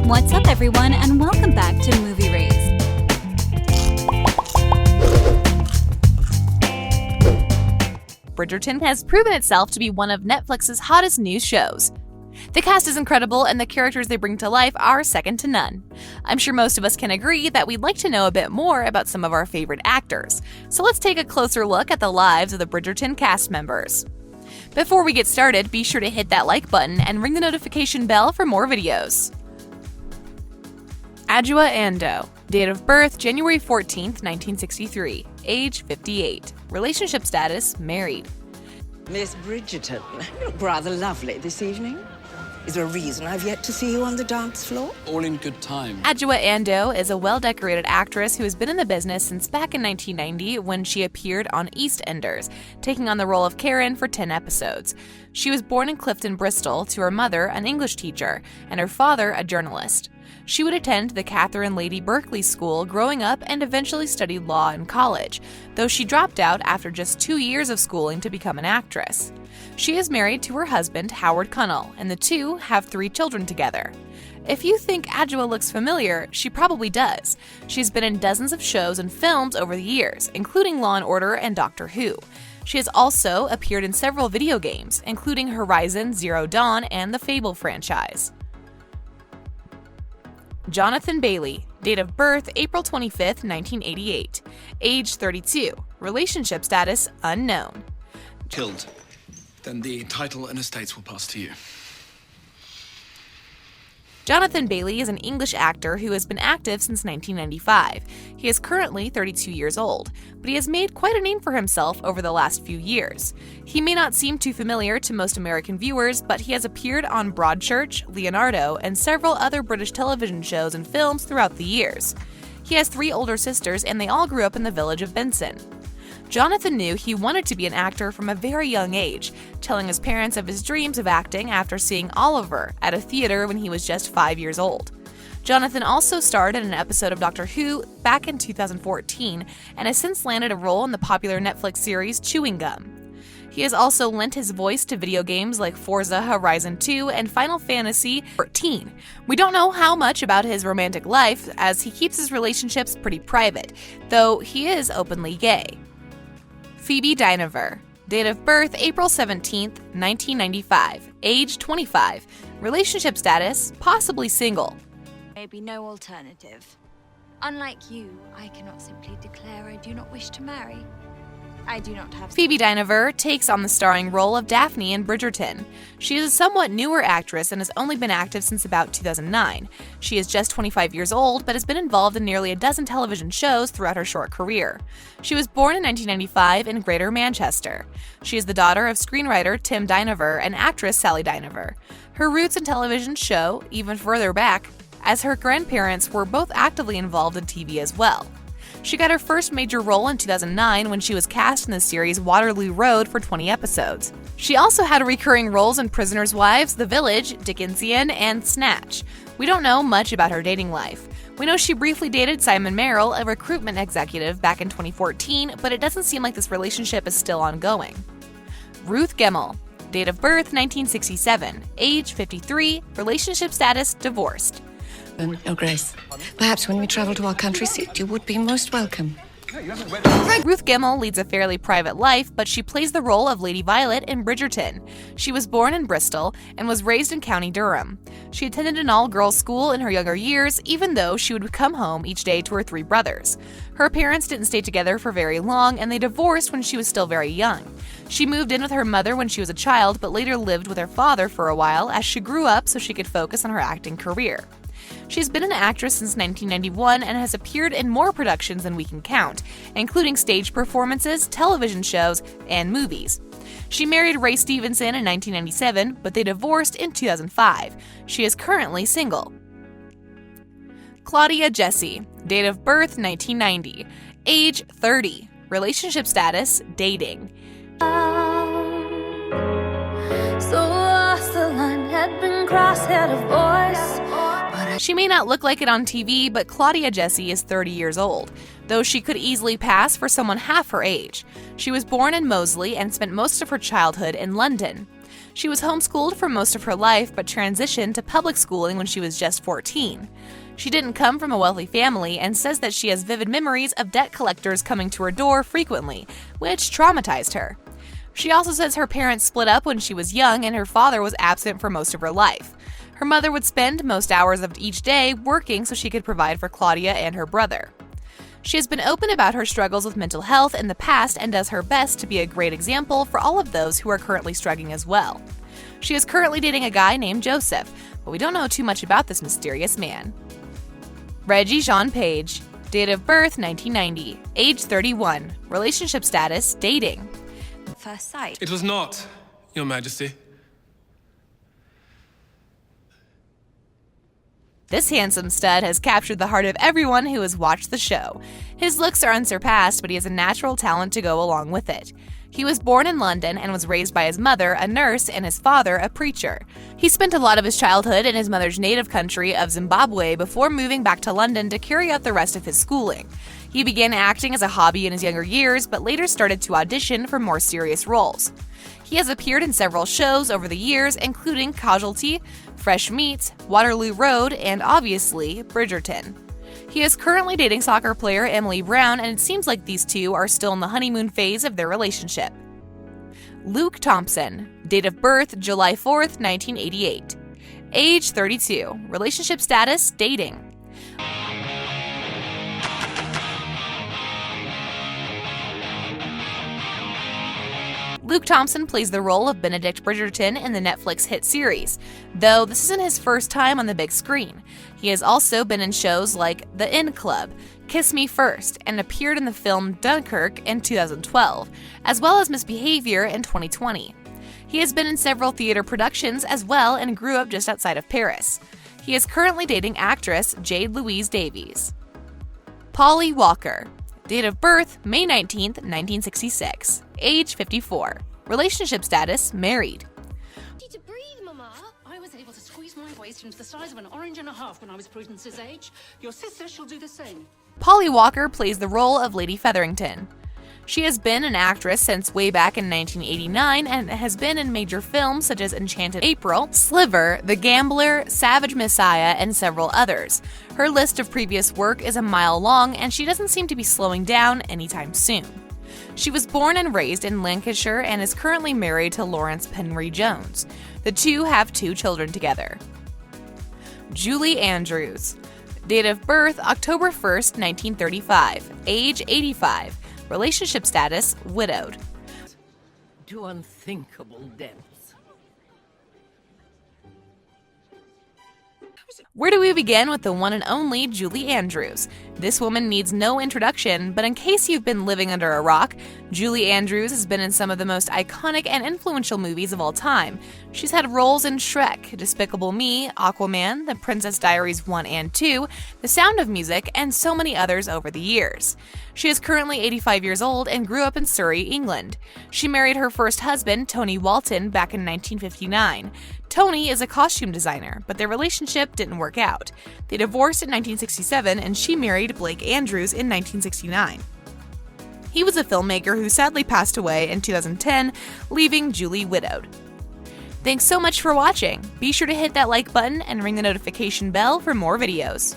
What's up, everyone, and welcome back to Movie Raised. Bridgerton has proven itself to be one of Netflix's hottest new shows. The cast is incredible, and the characters they bring to life are second to none. I'm sure most of us can agree that we'd like to know a bit more about some of our favorite actors. So let's take a closer look at the lives of the Bridgerton cast members. Before we get started, be sure to hit that like button and ring the notification bell for more videos. Adjoa Andoh. Date of birth, January 14th, 1963. Age, 58. Relationship status, married. Miss Bridgerton, you look rather lovely this evening. Is there a reason I've yet to see you on the dance floor? All in good time. Adjoa Andoh is a well-decorated actress who has been in the business since back in 1990 when she appeared on EastEnders, taking on the role of Karen for 10 episodes. She was born in Clifton, Bristol, to her mother, an English teacher, and her father, a journalist. She would attend the Catherine Lady Berkeley School growing up and eventually studied law in college, though she dropped out after just 2 years of schooling to become an actress. She is married to her husband, Howard Cunnell, and the two have 3 children together. If you think Adjoa looks familiar, she probably does. She's been in dozens of shows and films over the years, including Law & Order and Doctor Who. She has also appeared in several video games, including Horizon Zero Dawn and the Fable franchise. Jonathan Bailey. Date of birth, April 25th, 1988. Age, 32. Relationship status, unknown. Killed. Then the title and estates will pass to you. Jonathan Bailey is an English actor who has been active since 1995. He is currently 32 years old, but he has made quite a name for himself over the last few years. He may not seem too familiar to most American viewers, but he has appeared on Broadchurch, Leonardo, and several other British television shows and films throughout the years. He has 3 older sisters, and they all grew up in the village of Benson. Jonathan knew he wanted to be an actor from a very young age, telling his parents of his dreams of acting after seeing Oliver at a theater when he was just 5 years old. Jonathan also starred in an episode of Doctor Who back in 2014 and has since landed a role in the popular Netflix series Chewing Gum. He has also lent his voice to video games like Forza Horizon 2 and Final Fantasy XIV. We don't know how much about his romantic life, as he keeps his relationships pretty private, though he is openly gay. Phoebe Dynevor. Date of birth, April 17th, 1995. Age, 25. Relationship status, possibly single. Maybe no alternative. Unlike you, I cannot simply declare I do not wish to marry. I do not have... Phoebe Dynevor takes on the starring role of Daphne in Bridgerton. She is a somewhat newer actress and has only been active since about 2009. She is just 25 years old, but has been involved in nearly a dozen television shows throughout her short career. She was born in 1995 in Greater Manchester. She is the daughter of screenwriter Tim Dynevor and actress Sally Dynevor. Her roots in television show even further back, as her grandparents were both actively involved in TV as well. She got her first major role in 2009 when she was cast in the series Waterloo Road for 20 episodes. She also had recurring roles in Prisoner's Wives, The Village, Dickensian, and Snatch. We don't know much about her dating life. We know she briefly dated Simon Merrill, a recruitment executive, back in 2014, but it doesn't seem like this relationship is still ongoing. Ruth Gemmell. Date of birth, 1967. Age, 53. Relationship status, divorced. Your Grace, perhaps when we travel to our country seat, you would be most welcome. Ruth Gemmell leads a fairly private life, but she plays the role of Lady Violet in Bridgerton. She was born in Bristol and was raised in County Durham. She attended an all-girls school in her younger years, even though she would come home each day to her 3 brothers. Her parents didn't stay together for very long, and they divorced when she was still very young. She moved in with her mother when she was a child, but later lived with her father for a while as she grew up so she could focus on her acting career. She's been an actress since 1991 and has appeared in more productions than we can count, including stage performances, television shows, and movies. She married Ray Stevenson in 1997, but they divorced in 2005. She is currently single. Claudia Jessie. Date of birth, 1990. Age, 30. Relationship status, dating. So lost the line had been crossed, had a voice. She may not look like it on TV, but Claudia Jessie is 30 years old, though she could easily pass for someone half her age. She was born in Moseley and spent most of her childhood in London. She was homeschooled for most of her life but transitioned to public schooling when she was just 14. She didn't come from a wealthy family and says that she has vivid memories of debt collectors coming to her door frequently, which traumatized her. She also says her parents split up when she was young and her father was absent for most of her life. Her mother would spend most hours of each day working so she could provide for Claudia and her brother. She has been open about her struggles with mental health in the past and does her best to be a great example for all of those who are currently struggling as well. She is currently dating a guy named Joseph, but we don't know too much about this mysterious man. Regé-Jean Page, date of birth 1990, age 31, relationship status dating. First sight. It was not, Your Majesty. This handsome stud has captured the heart of everyone who has watched the show. His looks are unsurpassed, but he has a natural talent to go along with it. He was born in London and was raised by his mother, a nurse, and his father, a preacher. He spent a lot of his childhood in his mother's native country of Zimbabwe before moving back to London to carry out the rest of his schooling. He began acting as a hobby in his younger years, but later started to audition for more serious roles. He has appeared in several shows over the years, including Casualty, Fresh Meat, Waterloo Road, and obviously, Bridgerton. He is currently dating soccer player Emily Brown, and it seems like these two are still in the honeymoon phase of their relationship. Luke Thompson, date of birth July 4th, 1988. Age 32, relationship status dating. Luke Thompson plays the role of Benedict Bridgerton in the Netflix hit series, though this isn't his first time on the big screen. He has also been in shows like The Inn Club, Kiss Me First, and appeared in the film Dunkirk in 2012, as well as Misbehavior in 2020. He has been in several theater productions as well and grew up just outside of Paris. He is currently dating actress Jade Louise Davies. Polly Walker, date of birth May 19th, 1966. Age 54. Relationship status married. Need to breathe, Mama. I was able to squeeze my waist into the size of an orange and a half when I was Prudence's age. Your sister shall do the same. Polly Walker plays the role of Lady Featherington. She has been an actress since way back in 1989 and has been in major films such as Enchanted April, Sliver, The Gambler, Savage Messiah, and several others. Her list of previous work is a mile long, and she doesn't seem to be slowing down anytime soon. She was born and raised in Lancashire and is currently married to Lawrence Penry Jones. The two have 2 children together. Julie Andrews, date of birth October 1st, 1935, age 85. Relationship status, widowed. To unthinkable depths. Where do we begin with the one and only Julie Andrews? This woman needs no introduction, but in case you've been living under a rock, Julie Andrews has been in some of the most iconic and influential movies of all time. She's had roles in Shrek, Despicable Me, Aquaman, The Princess Diaries 1 and 2, The Sound of Music, and so many others over the years. She is currently 85 years old and grew up in Surrey, England. She married her first husband, Tony Walton, back in 1959. Tony is a costume designer, but their relationship didn't work out. They divorced in 1967 and she married Blake Andrews in 1969. He was a filmmaker who sadly passed away in 2010, leaving Julie widowed. Thanks so much for watching. Be sure to hit that like button and ring the notification bell for more videos.